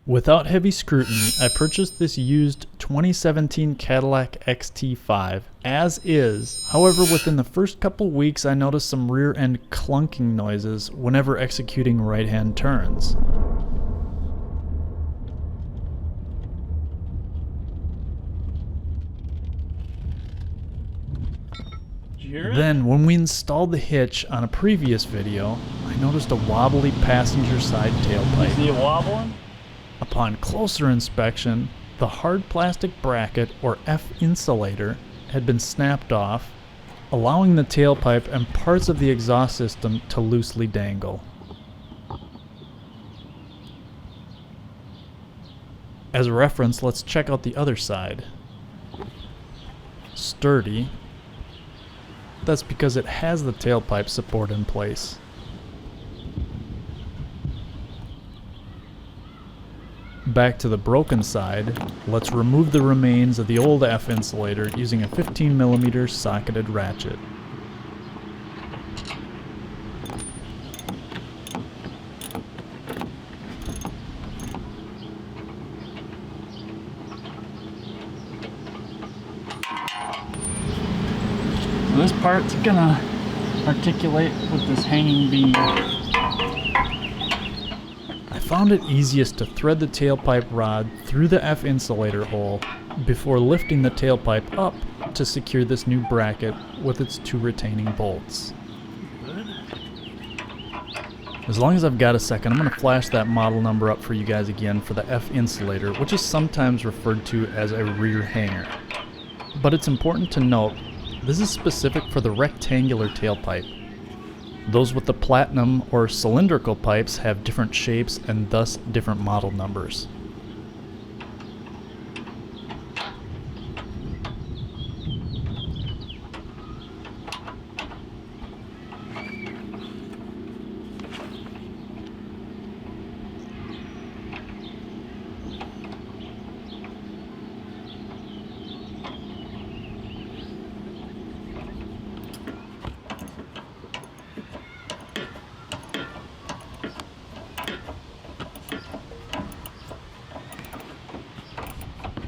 Without heavy scrutiny, I purchased this used 2017 Cadillac XT5 as is. However, within the first couple weeks I noticed some rear end clunking noises whenever executing right hand turns. Then, when we installed the hitch on a previous video, I noticed a wobbly passenger side tailpipe. You see it wobbling? Upon closer inspection, the hard plastic bracket, or F-insulator, had been snapped off, allowing the tailpipe and parts of the exhaust system to loosely dangle. As a reference, let's check out the other side. Sturdy. That's because it has the tailpipe support in place. Back to the broken side, let's remove the remains of the old F-insulator using a 15mm socketed ratchet. So this part's gonna articulate with this hanging beam. I found it easiest to thread the tailpipe rod through the F-insulator hole before lifting the tailpipe up to secure this new bracket with its two retaining bolts. As long as I've got a second, I'm going to flash that model number up for you guys again for the F-insulator, which is sometimes referred to as a rear hanger. But it's important to note, this is specific for the rectangular tailpipe. Those with the platinum or cylindrical pipes have different shapes and thus different model numbers.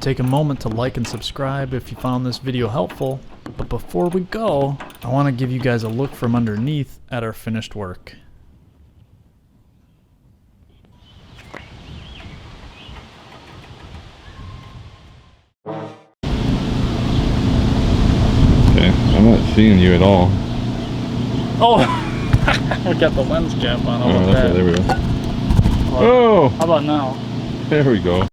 Take a moment to like and subscribe if you found this video helpful, but before we go, I want to give you guys a look from underneath at our finished work. Okay, I'm not seeing you at all. Oh! I got the lens cap on. How about Okay, that? there we go. Well, Oh! how about now? There we go.